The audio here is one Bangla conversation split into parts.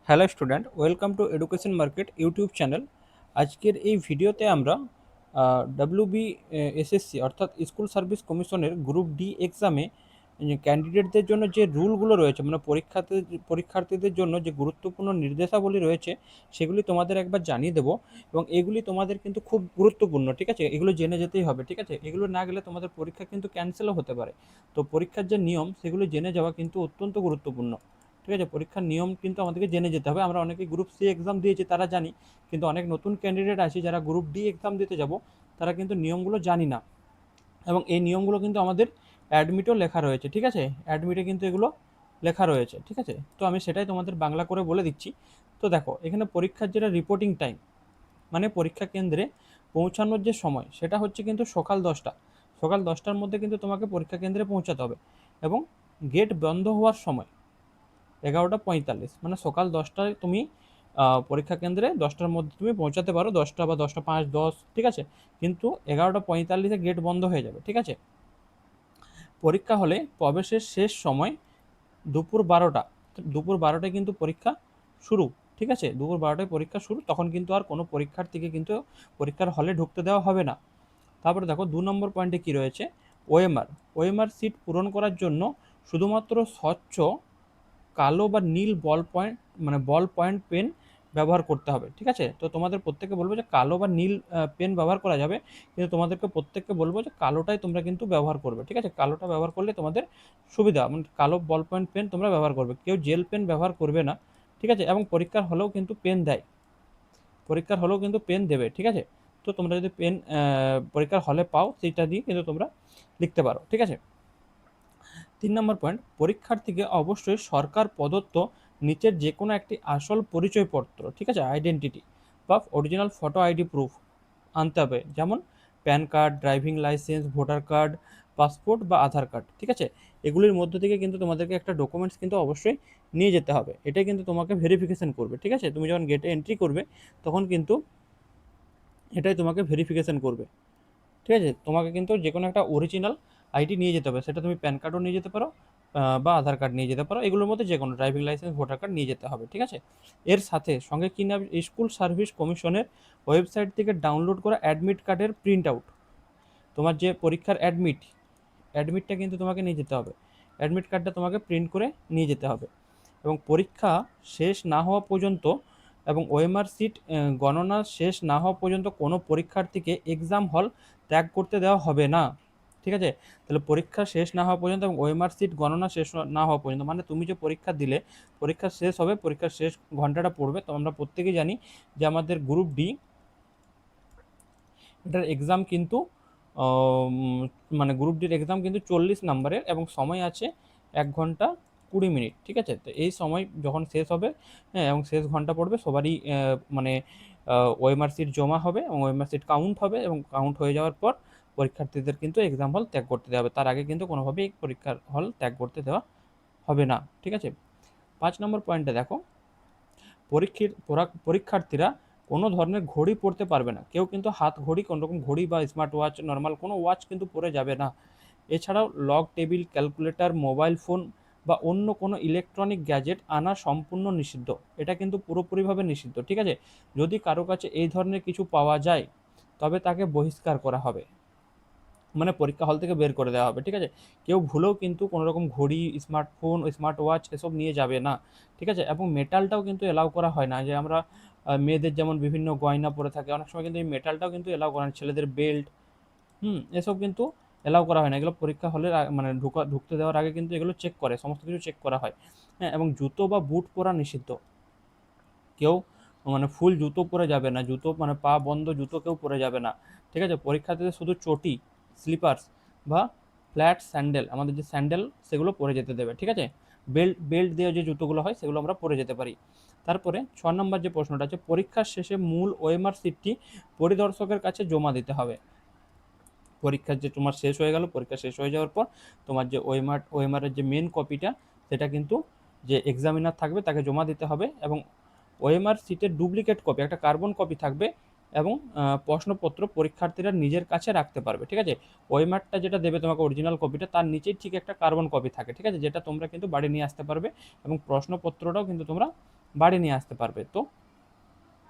Hello student, welcome to education market YouTube channel. আজকের এই ভিডিওতে আমরা ডাব্লিউবি এসএসসি অর্থাৎ স্কুল সার্ভিস কমিশনের গ্রুপ ডি এক্সামে ক্যান্ডিডেটদের জন্য যে রুলগুলো রয়েছে, মানে পরীক্ষার্থীদের জন্য যে গুরুত্বপূর্ণ নির্দেশাবলী রয়েছে সেগুলি তোমাদের একবার জানিয়ে দেবো। এবং এগুলি তোমাদের কিন্তু খুব গুরুত্বপূর্ণ, ঠিক আছে? এগুলো জেনে যেতেই হবে, ঠিক আছে? এগুলো না গেলে তোমাদের পরীক্ষা কিন্তু ক্যান্সেলও হতে পারে। তো পরীক্ষার যে নিয়ম সেগুলো জেনে যাওয়া কিন্তু অত্যন্ত গুরুত্বপূর্ণ, ঠিক আছে? পরীক্ষার নিয়ম কিন্তু আমাদেরকে জেনে যেতে হবে। আমরা অনেকে গ্রুপ সি এক্সাম দিয়েছি, তারা জানি, কিন্তু অনেক নতুন ক্যান্ডিডেট আছে যারা গ্রুপ ডি এক্সাম দিতে যাব, তারা কিন্তু নিয়মগুলো জানি না। এবং এই নিয়মগুলো কিন্তু আমাদের অ্যাডমিটও লেখা রয়েছে, ঠিক আছে? অ্যাডমিটে কিন্তু এগুলো লেখা রয়েছে, ঠিক আছে? তো আমি সেটাই তোমাদের বাংলা করে বলে দিচ্ছি। তো দেখো, এখানে পরীক্ষার যেটা রিপোর্টিং টাইম, মানে পরীক্ষা কেন্দ্রে পৌঁছানোর যে সময়, সেটা হচ্ছে কিন্তু সকাল 10টা। সকাল 10টার মধ্যে কিন্তু তোমাকে পরীক্ষা কেন্দ্রে পৌঁছাতে হবে। এবং গেট বন্ধ হওয়ার সময় 11টা 45, মানে সকাল 10টায় তুমি পরীক্ষা কেন্দ্রে 10টার মধ্যে তুমি পৌঁছাতে পারো, 10টা বা 10টা 5, 10, ঠিক আছে? কিন্তু 11টা 45-এ গেট বন্ধ হয়ে যাবে, ঠিক আছে? পরীক্ষা হলে প্রবেশের শেষ সময় দুপুর 12টা। দুপুর 12টায় কিন্তু পরীক্ষা শুরু, ঠিক আছে? দুপুর 12টায় পরীক্ষা শুরু, তখন কিন্তু আর কোনো পরীক্ষার্থীকে কিন্তু পরীক্ষার হলে ঢুকতে দেওয়া হবে না। তারপরে দেখো 2 নম্বর পয়েন্টে কি রয়েছে। ওএমআর ওএমআর সিট পূরণ করার জন্য শুধুমাত্র স্বচ্ছ কালো বা নীল বল পয়েন্ট পেন ব্যবহার করতে হবে, ঠিক আছে? তো তোমাদের প্রত্যেককে বলবো যে কালো বা নীল পেন ব্যবহার করা যাবে, কিন্তু তোমাদেরকে প্রত্যেককে বলবো যে কালোটাই তোমরা কিন্তু ব্যবহার করবে, ঠিক আছে? কালোটা ব্যবহার করলে তোমাদের সুবিধা, মানে কালো বল পয়েন্ট পেন তোমরা ব্যবহার করবে, কেউ জেল পেন ব্যবহার করবে না, ঠিক আছে? এবং পরীক্ষার হলেও কিন্তু পেন দেয়, পরীক্ষার হলেও কিন্তু পেন দেবে, ঠিক আছে? তো তোমরা যদি পেন পরীক্ষার হলে পাও, সেটা দিয়ে কিন্তু তোমরা লিখতে পারো, ঠিক আছে? 3 নম্বর পয়েন্ট, পরীক্ষার্থীকে অবশ্যই সরকার প্রদত্ত নিচের যে কোনো একটি আসল পরিচয়পত্র, ঠিক আছে, আইডেন্টিটি বা অরিজিনাল ফটো আইডি প্রুফ আনতে হবে, যেমন pan card, driving licence, voter card, passport বা আধার কার্ড, ঠিক আছে? এগুলির মধ্য থেকে কিন্তু তোমাদেরকে একটা ডকুমেন্টস কিন্তু অবশ্যই নিয়ে যেতে হবে। এটাই কিন্তু তোমাকে ভেরিফিকেশন করবে, ঠিক আছে? তুমি যখন গেটে এন্ট্রি করবে, তখন কিন্তু এটাই তোমাকে ভেরিফিকেশন করবে, ঠিক আছে? তোমাকে কিন্তু যে কোনো একটা অরিজিনাল আইডি নিয়ে যেতে হবে, সেটা তুমি প্যান কার্ডও নিয়ে যেতে পারো বা আধার কার্ড নিয়ে যেতে পারো, এগুলোর মধ্যে যে কোনো ড্রাইভিং লাইসেন্স, ভোটার কার্ড নিয়ে যেতে হবে, ঠিক আছে? এর সাথে সঙ্গে কি না, স্কুল সার্ভিস কমিশনের ওয়েবসাইট থেকে ডাউনলোড করা অ্যাডমিট কার্ডের প্রিন্ট আউট, তোমার যে পরীক্ষার অ্যাডমিটটা কিন্তু তোমাকে নিয়ে যেতে হবে। অ্যাডমিট কার্ডটা তোমাকে প্রিন্ট করে নিয়ে যেতে হবে। এবং পরীক্ষা শেষ না হওয়া পর্যন্ত এবং ওএমআর সিট গণনা শেষ না হওয়া পর্যন্ত কোনো পরীক্ষার্থীকে এক্সাম হল ত্যাগ করতে দেওয়া হবে না, ঠিক আছে? তাহলে পরীক্ষা শেষ না হওয়া পর্যন্ত এবং ওএমআর সিট গণনা শেষ না হওয়া পর্যন্ত, মানে তুমি যে পরীক্ষা দিলে, পরীক্ষা শেষ হবে, পরীক্ষার শেষ ঘন্টাটা পড়বে। তো আমরা প্রত্যেকেই জানি যে আমাদের গ্রুপ ডি, এটার এক্সাম কিন্তু মানে গ্রুপ ডির এক্সাম কিন্তু 40 নম্বরের, এবং সময় আছে 1 ঘন্টা 20 মিনিট, ঠিক আছে? তো এই সময় যখন শেষ হবে, হ্যাঁ, এবং শেষ ঘন্টা পড়বে, সবারই মানে ওএমআর সিট জমা হবে এবং ওএমআর সিট কাউন্ট হবে, এবং কাউন্ট হয়ে যাওয়ার পর পরীক্ষার্থীদের কিন্তু এক্সাম হল ত্যাগ করতে দেওয়া হবে। তার আগে কিন্তু কোনোভাবেই পরীক্ষার হল ত্যাগ করতে দেওয়া হবে না, ঠিক আছে? 5 নম্বর পয়েন্টে দেখো, পরীক্ষার্থীরা কোনো ধরনের ঘড়ি পরতে পারবে না। কেউ কিন্তু হাত ঘড়ি, কোনো রকম ঘড়ি বা স্মার্ট ওয়াচ, নর্মাল কোনো ওয়াচ কিন্তু পরে যাবে না। এছাড়াও lock table, calculator, mobile phone বা অন্য কোনো ইলেকট্রনিক গ্যাজেট আনা সম্পূর্ণ নিষিদ্ধ। এটা কিন্তু পুরোপুরিভাবে নিষিদ্ধ, ঠিক আছে? যদি কারো কাছে এই ধরনের কিছু পাওয়া যায়, তবে তাকে বহিষ্কার করা হবে, মানে পরীক্ষা হল থেকে বের করে দেওয়া হবে, ঠিক আছে? কেউ ভুলেও কিন্তু কোনো রকম ঘড়ি, স্মার্টফোন, স্মার্ট ওয়াচ এসব নিয়ে যাবে না, ঠিক আছে? এবং মেটালটাও কিন্তু এলাও করা হয় না, যে আমরা মেয়েদের যেমন বিভিন্ন গয়না পরে থাকে, অনেক সময় কিন্তু এই মেটালটাও কিন্তু এলাও করা হয় না, ছেলেদের বেল্ট, এসব কিন্তু এলাও করা হয় না। এগুলো পরীক্ষা হলের মানে ঢুকতে দেওয়ার আগে কিন্তু এগুলো চেক করে, সমস্ত কিছু চেক করা হয়, হ্যাঁ? এবং জুতো বা বুট পরা নিষিদ্ধ। কেউ মানে ফুল জুতো পরে যাবে না, জুতো মানে পা বন্ধ জুতো কেউ পরে যাবে না, ঠিক আছে? পরীক্ষার্থীদের শুধু চটি, স্লিপার্স বা ফ্ল্যাট স্যান্ডেল, আমাদের যে স্যান্ডেল, সেগুলো পরে যেতে দেবে, ঠিক আছে? বেল্ট বেল্ট দেওয়া যে জুতোগুলো হয়, সেগুলো আমরা পরে যেতে পারি। তারপরে 6 নম্বর যে প্রশ্নটা আছে, পরীক্ষার শেষে মূল ওএমআর সিটটি পরিদর্শকের কাছে জমা দিতে হবে। পরীক্ষা যে তোমার শেষ হয়ে গেল, পরীক্ষা শেষ হয়ে যাওয়ার পর তোমার যে ওএমআরের যে মেন কপিটা, সেটা কিন্তু যে এক্সামিনার থাকবে তাকে জমা দিতে হবে। এবং ওএমআর সিটের ডুপ্লিকেট কপি, একটা কার্বন কপি থাকবে, এবং প্রশ্নপত্র পরীক্ষার্থীরা নিজের কাছে রাখতে পারবে, ঠিক আছে? ওএমআরটা যেটা দেবে তোমাকে, অরিজিনাল কপিটা, তার নিচেই ঠিক একটা কার্বন কপি থাকে, ঠিক আছে? যেটা তোমরা কিন্তু বাড়ি নিয়ে আসতে পারবে, এবং প্রশ্নপত্রটাও কিন্তু তোমরা বাড়ি নিয়ে আসতে পারবে। তো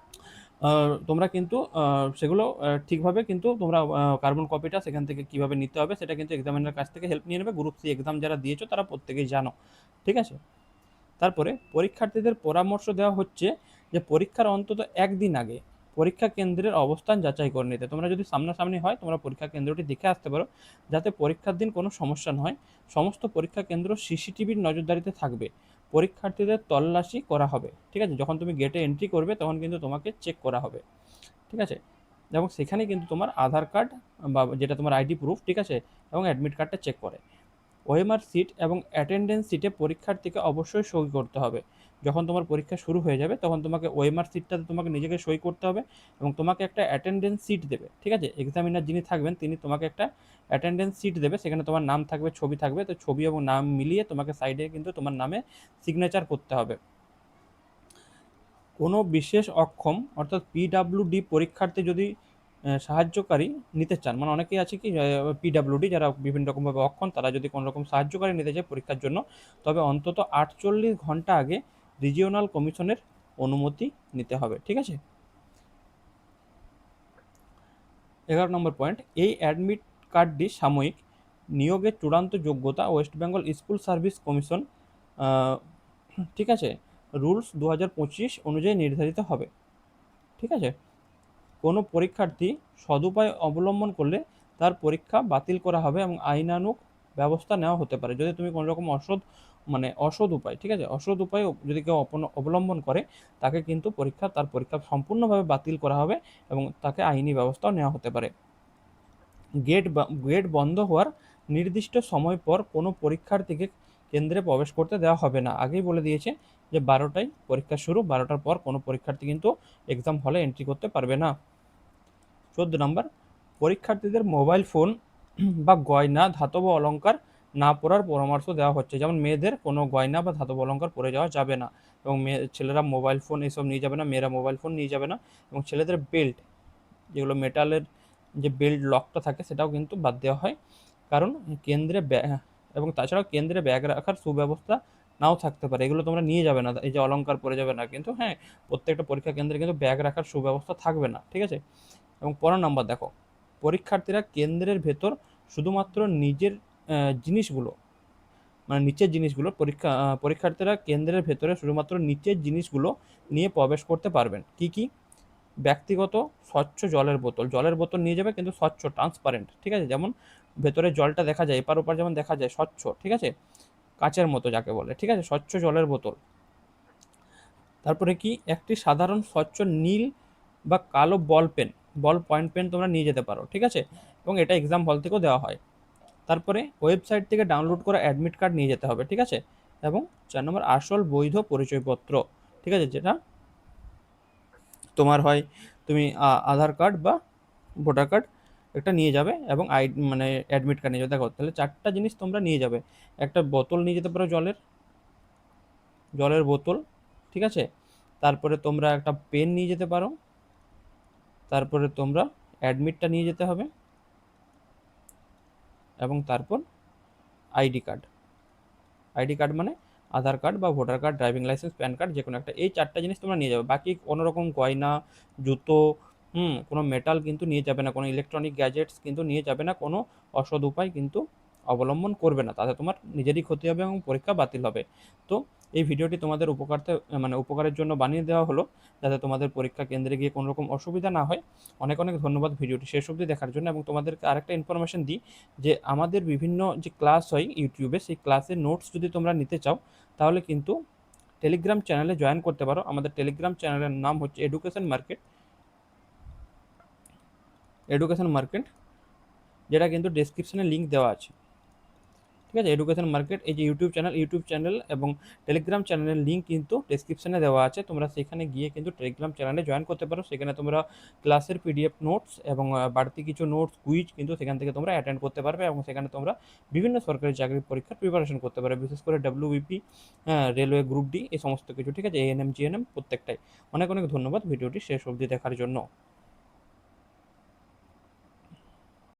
তোমরা কিন্তু সেগুলো ঠিকভাবে কিন্তু তোমরা কার্বন কপিটা সেখান থেকে কিভাবে নিতে হবে সেটা কিন্তু এক্সামিনার কাছ থেকে হেল্প নিয়ে নেবে। গ্রুপ সি এক্সাম যারা দিয়েছো তারা প্রত্যেকেই জানো, ঠিক আছে? তারপরে পরীক্ষার্থীদের পরামর্শ দেওয়া হচ্ছে যে পরীক্ষার অন্তত একদিন আগে পরীক্ষা কেন্দ্রের অবস্থান যাচাই করে নিতে। তোমরা যদি সামনাসামনি হয় তোমরা পরীক্ষা কেন্দ্রটি দেখে আসতে পারো, যাতে পরীক্ষার দিন কোনো সমস্যা না হয়। সমস্ত পরীক্ষা কেন্দ্র সিসিটিভির নজরদারিতে থাকবে। পরীক্ষার্থীদের তল্লাশি করা হবে, ঠিক আছে? যখন তুমি গেটে এন্ট্রি করবে তখন কিন্তু তোমাকে চেক করা হবে, ঠিক আছে? এবং সেখানে কিন্তু তোমার আধার কার্ড বা যেটা তোমার আইডি প্রুফ, ঠিক আছে, এবং অ্যাডমিট কার্ডটা চেক করে। ওএমআর সিট এবং অ্যাটেন্ডেন্স সিটে পরীক্ষার্থীকে অবশ্যই সই করতে হবে। যখন তোমার পরীক্ষা শুরু হয়ে যাবে তখন তোমাকে ওএমআর সিটটাতে তোমাকে নিজেকে সই করতে হবে এবং তোমাকে একটা অ্যাটেন্ডেন্স সিট দেবে, ঠিক আছে? এক্সামিনার যিনি থাকবেন তিনি তোমাকে একটা অ্যাটেন্ডেন্স সিট দেবে, সেখানে তোমার নাম থাকবে, ছবি থাকবে। তো ছবি এবং নাম মিলিয়ে তোমাকে সাইডে কিন্তু তোমার নামে সিগনেচার করতে হবে। কোনো বিশেষ অক্ষম অর্থাৎ পিডাব্লিউডি পরীক্ষার্থী যদি সাহায্যকারী নিতে চান, মানে অনেকেই আছে কি পিডাব্লিউডি যারা বিভিন্ন রকমভাবে অক্ষম, তারা যদি কোনো রকম সাহায্যকারী নিতে চায় পরীক্ষার জন্য, তবে অন্তত 48 ঘন্টা আগে রিজিওনাল কমিশনের অনুমতি নিতে হবে, ঠিক আছে? 11 নম্বর পয়েন্ট, এই অ্যাডমিট কার্ডটি সাময়িক। নিয়োগের চূড়ান্ত যোগ্যতা West Bengal school service commission, ঠিক আছে, রুলস 2025 অনুযায়ী নির্ধারিত হবে, ঠিক আছে? কোনো পরীক্ষার্থী সদুপায় অবলম্বন করলে তার পরীক্ষা বাতিল করা হবে এবং আইনানুগ ব্যবস্থা নেওয়া হতে পারে। যদি তুমি কোনো রকম অসৎ উপায়, ঠিক আছে, অসৎ উপায় যদি কেউ অবলম্বন করে, তাকে কিন্তু তার পরীক্ষা সম্পূর্ণভাবে বাতিল করা হবে এবং তাকে আইনি ব্যবস্থাও নেওয়া হতে পারে। গেট বন্ধ হওয়ার নির্দিষ্ট সময় পর কোনো পরীক্ষার্থীকে কেন্দ্রে প্রবেশ করতে দেওয়া হবে না। আগেই বলে দিয়েছে যে 12টায় পরীক্ষা শুরু, 12টার পর কোনো পরীক্ষার্থী কিন্তু এক্সাম হলে এন্ট্রি করতে পারবে না। 14 নম্বর, পরীক্ষার্থীদের মোবাইল ফোন বা গয়না, ধাতব অলংকার না পরার পরামর্শ দেওয়া হচ্ছে। যেমন মেয়েদের কোনো গয়না বা ধাতব অলংকার পরে যাওয়া যাবে না, এবং ছেলেরা মোবাইল ফোন এসব নিয়ে যাবে না, মেয়েরা মোবাইল ফোন নিয়ে যাবে না। এবং ছেলেদের বেল্ট, যেগুলো মেটালের যে বেল্ট লকটা থাকে, সেটাও কিন্তু বাদ দেওয়া হয়। কারণ কেন্দ্রে এবং তাছাড়াও কেন্দ্রে ব্যাগ রাখার সুব্যবস্থা নাও থাকতে পারে, এগুলো তোমরা নিয়ে যাবে না। এই যে অলংকার পরে যাবে না, কিন্তু হ্যাঁ, প্রত্যেকটা পরীক্ষা কেন্দ্রে কিন্তু ব্যাগ রাখার সুব্যবস্থা থাকবে না, ঠিক আছে? এবং 15 নম্বর দেখো, পরীক্ষার্থীরা কেন্দ্রের ভেতর শুধুমাত্র নিজের জিনিসগুলো, মানে নিচের জিনিসগুলো পরীক্ষার্থীরা কেন্দ্রের ভেতরে শুধুমাত্র নিচের জিনিসগুলো নিয়ে প্রবেশ করতে পারবেন। কি কি? ব্যক্তিগত স্বচ্ছ জলের বোতল নিয়ে যাবে, কিন্তু স্বচ্ছ, ট্রান্সপারেন্ট, ঠিক আছে? যেমন ভেতরে জলটা দেখা যায়, এপার ওপার যেমন দেখা যায়, স্বচ্ছ, ঠিক আছে, কাচের মতো যাকে বলে, ঠিক আছে, স্বচ্ছ জলের বোতল। তারপরে কি, একটি সাধারণ স্বচ্ছ নীল বা কালো বল পয়েন্ট পেন তোমরা নিয়ে যেতে পারো, ঠিক আছে? এবং এটা এক্সাম হল থেকেও দেওয়া হয়। তারপরে ওয়েবসাইট থেকে ডাউনলোড করা অ্যাডমিট কার্ড নিয়ে যেতে হবে, ঠিক আছে? এবং 4 নম্বর, আসল বৈধ পরিচয়পত্র, ঠিক আছে, যেটা তোমার হয়, তুমি আধার কার্ড বা ভোটার কার্ড একটা নিয়ে যাবে, এবং মানে অ্যাডমিট কার্ড নিয়ে যাবে। দেখো তাহলে 4টা জিনিস তোমরা নিয়ে যাবে। একটা বোতল নিয়ে যেতে পারো, জলের বোতল, ঠিক আছে? তারপরে তোমরা একটা পেন নিয়ে যেতে পারো। তারপরে তোমরা অ্যাডমিটটা নিয়ে যেতে হবে, এবং তারপর আইডি কার্ড মানে আধার কার্ড বা voter card, driving licence, pan card, যে কোনো একটা। এই 4টা জিনিস তোমরা নিয়ে যাবে। বাকি কোনো রকম গয়না, জুতো, কোনো মেটাল কিন্তু নিয়ে যাবে না, কোনো ইলেকট্রনিক গ্যাজেটস কিন্তু নিয়ে যাবে না, কোনো অসৎ উপায় কিন্তু অবলম্বন করবে না, তাতে তোমার নিজেরই ক্ষতি হবে এবং পরীক্ষা বাতিল হবে। তো এই ভিডিওটি তোমাদের উপকারের জন্য বানিয়ে দেওয়া হলো, যাতে তোমাদের পরীক্ষা কেন্দ্রে গিয়ে কোনো রকম অসুবিধা না হয়। অনেক অনেক ধন্যবাদ ভিডিওটি শেষ অবধি দেখার জন্য। এবং তোমাদেরকে আরেকটা ইনফরমেশন দিই, যে আমাদের বিভিন্ন যে ক্লাস হয় ইউটিউবে, সেই ক্লাসের নোটস যদি তোমরা নিতে চাও, তাহলে কিন্তু টেলিগ্রাম চ্যানেলে জয়েন করতে পারো। আমাদের টেলিগ্রাম চ্যানেলের নাম হচ্ছে এডুকেশন মার্কেট, যেটা কিন্তু ডেসক্রিপশনে লিঙ্ক দেওয়া আছে, ঠিক আছে? এডুকেশন মার্কেট, এই যে ইউটিউব চ্যানেল এবং টেলিগ্রাম চ্যানেলের লিঙ্ক কিন্তু ডেসক্রিপশনে দেওয়া আছে। তোমরা সেখানে গিয়ে কিন্তু টেলিগ্রাম চ্যানেলে জয়েন করতে পারো। সেখানে তোমরা ক্লাসের পিডিএফ নোটস এবং বাড়তি কিছু নোটস, কুইজ কিন্তু সেখান থেকে তোমরা অ্যাটেন্ড করতে পারবে, এবং সেখানে তোমরা বিভিন্ন সরকারি চাকরির পরীক্ষার প্রিপারেশন করতে পারবে, বিশেষ করে ডাব্লিউবিপি, রেলওয়ে গ্রুপ ডি, এই সমস্ত কিছু, ঠিক আছে, এএনএম জিএনএম প্রত্যেকটাই। অনেক অনেক ধন্যবাদ ভিডিওটি শেষ অবধি দেখার জন্য।